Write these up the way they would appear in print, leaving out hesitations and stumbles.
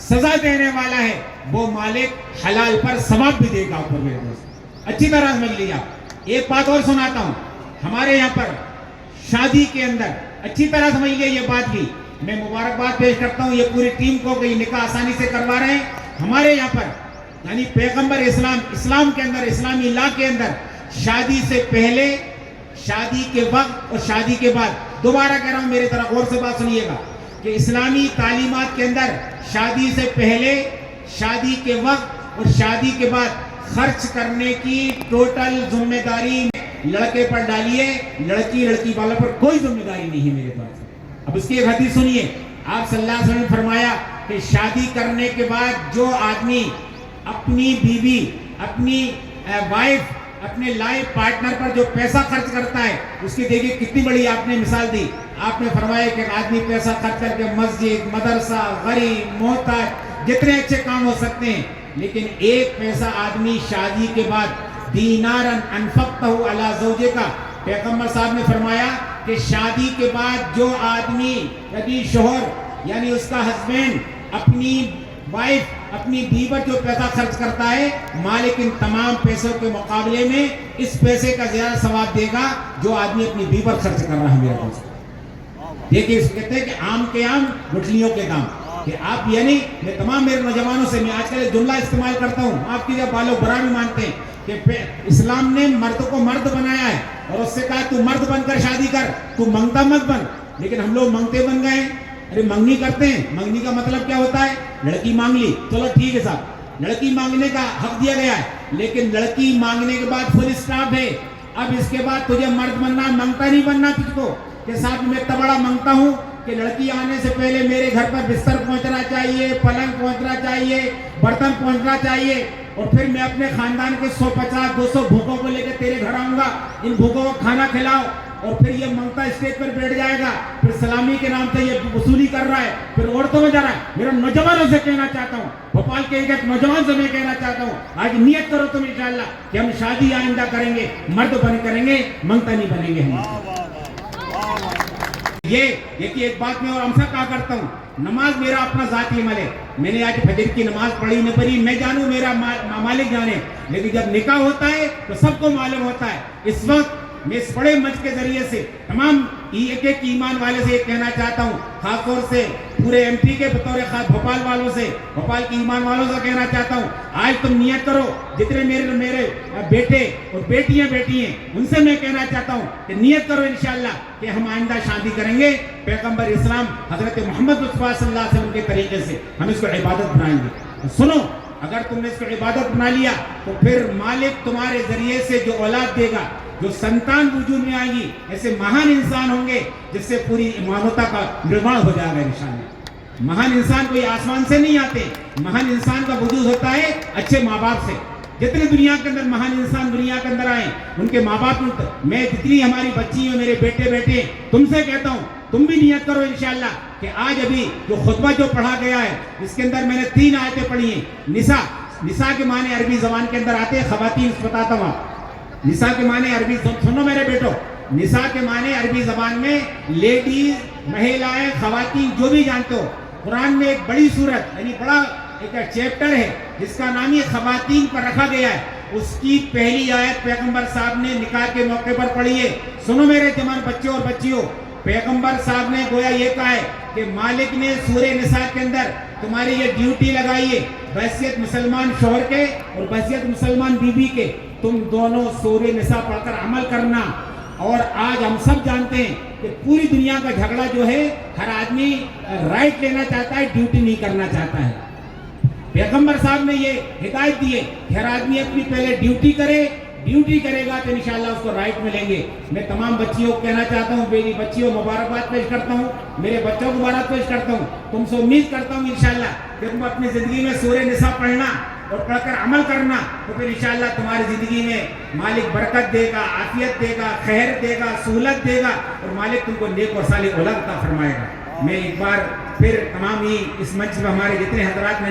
سزا دینے والا ہے، وہ مالک حلال پر ثواب بھی دے گا اوپر میرے دوست. اچھی طرح سمجھ لیا. ایک بات اور سناتا ہوں. ہمارے یہاں پر شادی کے اندر اچھی طرح سمجھ لیا یہ بات بھی. میں مبارکباد پیش کرتا ہوں یہ پوری ٹیم کو کہ یہ نکاح آسانی سے کروا رہے ہیں. ہمارے یہاں پر یعنی پیغمبر اسلام کے اندر، اسلامی لا کے اندر شادی سے پہلے، شادی کے وقت اور شادی کے بعد، دوبارہ کہہ رہا ہوں میرے طرح غور سے بات سنیے گا، کہ اسلامی تعلیمات کے اندر شادی سے پہلے، شادی کے وقت اور شادی کے بعد خرچ کرنے کی ٹوٹل ذمہ داری لڑکے پر ڈالیے، لڑکی والوں پر کوئی ذمہ داری نہیں ہے میرے پاس. اب اس کی ایک حدیث سنیے. آپ صلی اللہ علیہ وسلم نے فرمایا کہ شادی کرنے کے بعد جو آدمی اپنی بیوی، اپنی وائف، اپنے لائف پارٹنر پر جو پیسہ خرچ کرتا ہے، اس کی دیکھیے کتنی بڑی آپ نے مثال دی. آپ نے فرمایا کہ آدمی پیسہ خرچ کر کے مسجد، مدرسہ، غریب، محتاج، جتنے اچھے کام ہو سکتے ہیں، لیکن ایک پیسہ آدمی شادی کے بعد دینارن انفقتہ علی زوجہ کا، پیغمبر صاحب نے فرمایا کہ شادی کے بعد جو آدمی یعنی شوہر یعنی اس کا ہسبینڈ اپنی وائف، اپنی بیوی پر جو پیسہ خرچ کرتا ہے، مالک ان تمام پیسوں کے مقابلے میں اس پیسے کا زیادہ ثواب دے گا جو آدمی اپنی بیوی پر خرچ کر رہا ہے میرے دوست. دیکھیے اس کو کہتے ہیں کہ آم کے آم گٹھلیوں کے دام. کہ آپ یعنی میں تمام میرے نوجوانوں سے میں آج کل ایک جملہ استعمال کرتا ہوں، آپ کی جب بالوں برا بھی مانتے ہیں کہ اسلام نے مرد کو مرد بنایا ہے اور اس سے کہا تو مرد بن کر شادی کر، تو منگتا مت بن. لیکن ہم لوگ منگتے بن گئے ہیں. ارے منگنی کرتے ہیں. منگنی کا مطلب کیا ہوتا ہے؟ لڑکی مانگ لی، چلو ٹھیک ہے صاحب، لڑکی مانگنے کا حق دیا گیا ہے، لیکن لڑکی مانگنے کے بعد فل اسٹاپ ہے. اب اس کے بعد تجھے مرد بننا، منگتا نہیں بننا تجھ کو کہ صاحب میں اتنا بڑا منگتا ہوں کہ لڑکی آنے سے پہلے میرے گھر پر بستر پہنچنا چاہیے، پلنگ پہنچنا چاہیے، برتن پہنچنا چاہیے، اور پھر میں اپنے خاندان کے 150-200 بھوکوں کو لے کے تیرے گھر آؤں گا، ان بھوکوں کو کھانا کھلاؤ. اور پھر یہ منگتا اسٹیج پر بیٹھ جائے گا، پھر سلامی کے نام سے یہ وصولی کر رہا ہے، پھر عورتوں میں جا رہا ہے. میرا نوجوانوں سے کہنا چاہتا ہوں، بھوپال کے ایک نوجوان سے میں کہنا چاہتا ہوں، آج نیت کرو تم انشاءاللہ کہ ہم شادی آئندہ کریں گے، مرد بن کریں گے، منگتا نہیں بنیں گے ہم. یہ ایک بات میں اور ہم سے کہا کرتا ہوں، نماز میرا اپنا ذاتی عمل ہے. میں نے آج فجر کی نماز پڑھی نہ پڑھی میں جانوں، میرا مالک جانے. لیکن جب نکاح ہوتا ہے تو سب کو معلوم ہوتا ہے. اس وقت میں اس بڑے منچ کے ذریعے سے تمام ایک ایمان والے سے یہ کہنا چاہتا ہوں، خاص طور سے پورے ایم پی کے بطور خاص بھوپال والوں سے، بھوپال کی ایمان والوں سے کہنا چاہتا ہوں، آج تم نیت کرو. جتنے میرے بیٹے اور بیٹیاں بیٹی ہیں ان سے میں کہنا چاہتا ہوں کہ نیت کرو انشاءاللہ کہ ہم آئندہ شادی کریں گے پیغمبر اسلام حضرت محمد مصطفیٰ صلی اللہ علیہ وسلم کے طریقے سے. ہم اس کو عبادت بنائیں گے. سنو، اگر تم نے اس کو عبادت بنا لیا تو پھر مالک تمہارے ذریعے سے جو اولاد دے گا، جو سنتان وجود میں آئے گی، ایسے مہان انسان ہوں گے جس سے پوری مانوتا کا نرمان ہو جائے گا انشاءاللہ. مہان انسان کوئی آسمان سے نہیں آتے. مہان انسان کا وجود ہوتا ہے اچھے ماں باپ سے. جتنے دنیا کے اندر مہان انسان دنیا کے اندر آئے ان کے ماں باپ، میں جتنی ہماری بچی ہیں، میرے بیٹے بیٹے، تم سے کہتا ہوں تم بھی نیت کرو انشاءاللہ کہ آج ابھی جو خطبہ جو پڑھا گیا ہے اس کے اندر میں نے 3 آیتیں پڑھی ہیں. نساء کے معنی عربی زبان کے اندر آتے ہیں خواتین. بتاتا ہوں آپ، نساء کے معنی عربی، سنو میرے بیٹو، نساء کے معنی عربی زبان میں لیڈیز، مہیلائیں، خواتین، جو بھی جانتے ہو. قرآن میں ایک بڑی سورت یعنی بڑا ایک چیپٹر ہے جس کا نام یہ خواتین پر رکھا گیا ہے. اس کی پہلی آیت پیغمبر صاحب نے نکاح کے موقع پر پڑھی ہے. سنو میرے جوان بچوں اور بچیوں، پیغمبر صاحب نے گویا یہ کہا ہے کہ مالک نے سورہ نساء کے اندر تمہاری یہ ڈیوٹی لگائی ہے، بحیثیت مسلمان شوہر کے اور بحیثیت مسلمان بیوی کے، تم دونوں سورہ نساء پڑھ کر عمل کرنا. اور آج ہم سب جانتے ہیں کہ پوری دنیا کا جھگڑا جو ہے، ہر آدمی رائٹ لینا چاہتا ہے، ڈیوٹی نہیں کرنا چاہتا ہے. پیغمبر صاحب نے یہ ہدایت دی ہے کہ ہر آدمی اپنی پہلے ڈیوٹی کرے گا تو انشاءاللہ اس کو رائٹ ملیں گے. میں تمام بچیوں کو کہنا چاہتا ہوں، میری بچیوں مبارکباد پیش کرتا ہوں، میرے بچوں کو مبارک پیش کرتا ہوں. تم سے امید کرتا ہوں انشاءاللہ کہ تم اپنی زندگی میں سورہ نساء پڑھنا اور پڑھ کر عمل کرنا، تو پھر انشاءاللہ تمہاری زندگی میں مالک برکت دے گا، عافیت دے گا، خیر دے گا، سہولت دے گا، اور مالک تم کو نیک اور صالح اولاد عطا فرمائے گا. میں ایک بار پھر تمام ہی اس منچ میں ہمارے جتنے حضرات میں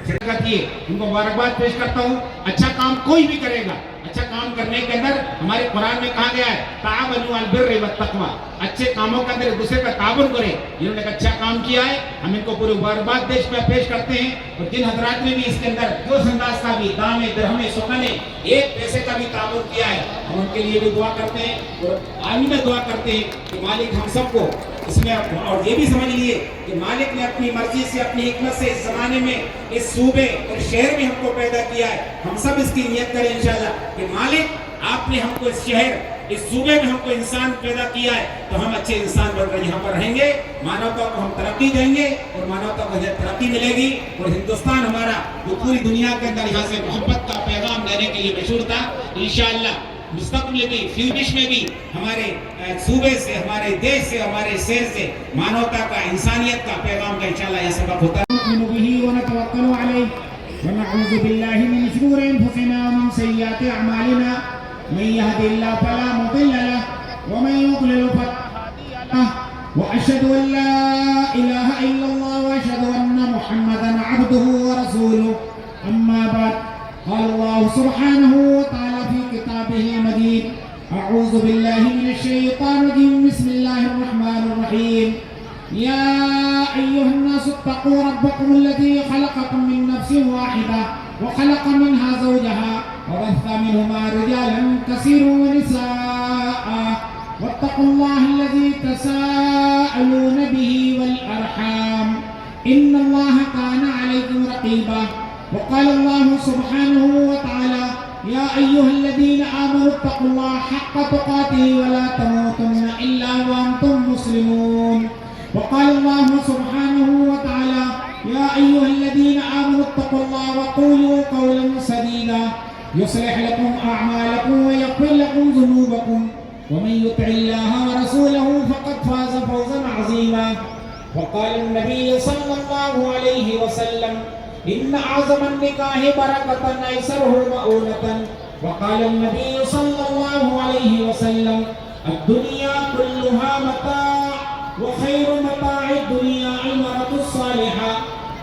شرکت کی ان کو مبارکباد پیش کرتا ہوں. اچھا کام کوئی بھی کرے گا، اچھا کام کام کرنے کے اندر ہمارے قرآن میں کہا گیا ہے تعاونوا علی البر والتقوی، اچھے کاموں کے اندر ایک دوسرے کا تعاون کریں. جنہوں نے ایک اچھا کام کیا ہے ہم ان کو پورے مبارکباد پیش کرتے ہیں. اور جن حضرات نے بھی اس کے اندر جو انداز کا بھی دامے درہمے سکنے ایک پیسے کا بھی تعاون کیا ہے ہم ان کے لیے بھی دعا کرتے ہیں اور آمین میں دعا کرتے ہیں کہ مالک ہم سب کو اس میں، اور یہ بھی سمجھ لیے کہ مالک نے اپنی مرضی سے اپنی حکمت سے اس زمانے میں اس صوبے اور شہر میں ہم کو پیدا کیا ہے. ہم سب اس کی نیت کریں انشاءاللہ کہ مالک آپ نے ہم کو اس شہر اس صوبے میں ہم کو انسان پیدا کیا ہے تو ہم اچھے انسان بن کر یہاں پر رہیں گے، مانوتا کو ہم ترقی دیں گے اور مانوتا کو ترقی ملے گی. اور ہندوستان ہمارا جو پوری دنیا کے اندر یہاں سے محبت کا پیغام دینے کے لیے مشہور تھا، انشاءاللہ مستقبل بھی فیوچر میں بھی ہمارے صوبے سے ہمارے دیش سے ہمارے شہر سے مانوتا کا انسانیت کا پیغام کا انشاءاللہ یہ سبق ہوتا ہے. نؤمن به ونتوکل علیہ ونعوذ باللہ من شرور انفسنا ومن سیئات اعمالنا من يهد الله فلا مضل له ومن يضلل فلا هادي له واشهد ان لا اله الا الله واشهد ان محمدا عبده ورسوله. اما بعد قال الله سبحانه وتعالى في كتابه المجيد اعوذ بالله من الشيطان الرجيم بسم الله الرحمن الرحيم يا ايها الناس اتقوا ربكم الذي خلقكم من نفس واحده وخلق منها زوجها وبث منهما رجالا كثيرا ونساء واتقوا الله الذي تساءلون به والأرحام إن الله كان عليكم رقيبا. وقال الله سبحانه وتعالى يا أيها الذين آمنوا اتقوا الله حق تقاته ولا تموتن إلا وأنتم مسلمون. وقال الله سبحانه وتعالى يا أيها الذين آمنوا اتقوا الله وقولوا قولا سديدا يصلح لكم أعمالكم ويغفر لكم ذنوبكم ومن يطع الله ورسوله فقد فاز فوزا عظيما. وقال النبي صلى الله عليه وسلم إن أعظم النكاح بركة أيسره مؤونة. وقال النبي صلى الله عليه وسلم الدنيا كلها متاع وخير متاع الدنيا المرأة الصالحة.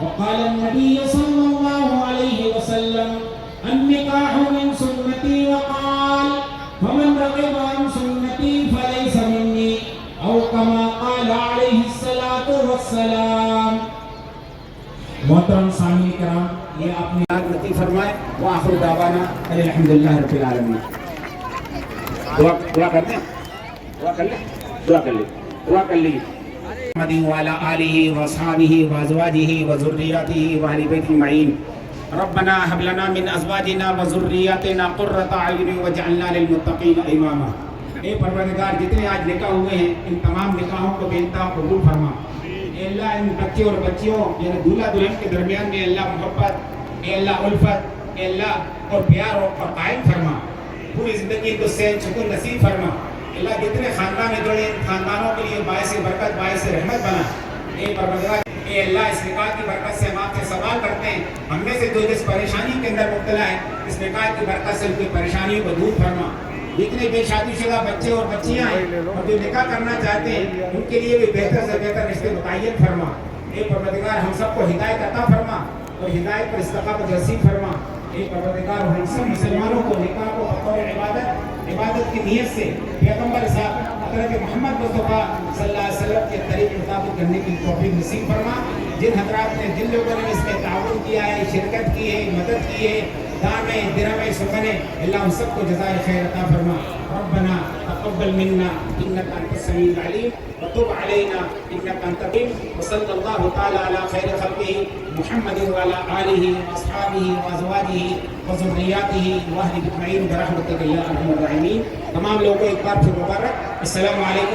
وقال النبي صلى الله عليه وسلم النكاح من سنتي وقال فمن رغب عن سنتي فليس مني أو كما قال عليه الصلاة والسلام. محترم سامعین کرام یہ اپنی یاد لطیف فرمائے وآخر دعوانا الحمدللہ رب العالمین. دعا کرتے ہیں، دعا کر لیں محمد وعلى آلہ وصحابہ وازواجہ وذریاتہ واہل بیت اجمعین. ربنا هب لنا من ازواجنا وذریاتنا قرۃ اعین واجعلنا للمتقین اماما. اے پروردگار جتنے آج نکاح ہوئے ہیں ان تمام نکاحوں کو بے انتہا قبول فرما. اے اللہ ان بچے اور بچیوں یعنی دولہا دلہن کے درمیان میں اللہ محبت، اے اللہ الفت، اے اللہ اور پیار اور قائم فرما. پوری زندگی کو سین سکون نصیب فرما. اللہ جتنے خاندان میں جڑے ان خاندانوں کے لیے باعث برکت باعث رحمت بنا. اے پروردگار اے اللہ اس نکاح کی برکت سے ہم آپ سے سوال کرتے ہیں ہم میں سے جو جس پریشانی کے اندر مبتلا ہے اس نکاح کی برکت سے ان کی پریشانیوں کو دور فرما. جتنے بے شادی شدہ بچے اور بچیاں ہیں اور جو نکاح کرنا چاہتے ہیں ان کے لیے بھی بہتر سے بہتر رشتے متعین فرما. اے پروردگار ہم سب کو ہدایت عطا فرما اور ہدایت پر استقامت نصیب فرما. اے پروردگار ہم سب مسلمانوں کو نکاح کو بطور عبادت کی نیت سے پیغمبر صاحب حضرت محمد مصطفیٰ صلی اللہ علیہ وسلم کے طریق مطابق کرنے کی توفیق نصیب فرما. جن حضرات نے جن لوگوں نے اس میں تعاون کیا ہے، شرکت کی ہے، مدد کی ہے، دامے درہمے سکنے، اللہ ہم سب کو جزائے خیر عطا فرما. ربنا تقبل منا انك انت السميع العليم وتب علينا انك انت التواب. وصلى الله تعالى على خير خلقه محمد وعلى اله واصحابه وازواجه وذرياته واهل اجمعين برحمتك يا ارحم الراحمين. تمام لوگوں کو ایک بار پھر مبارک. السلام علیکم.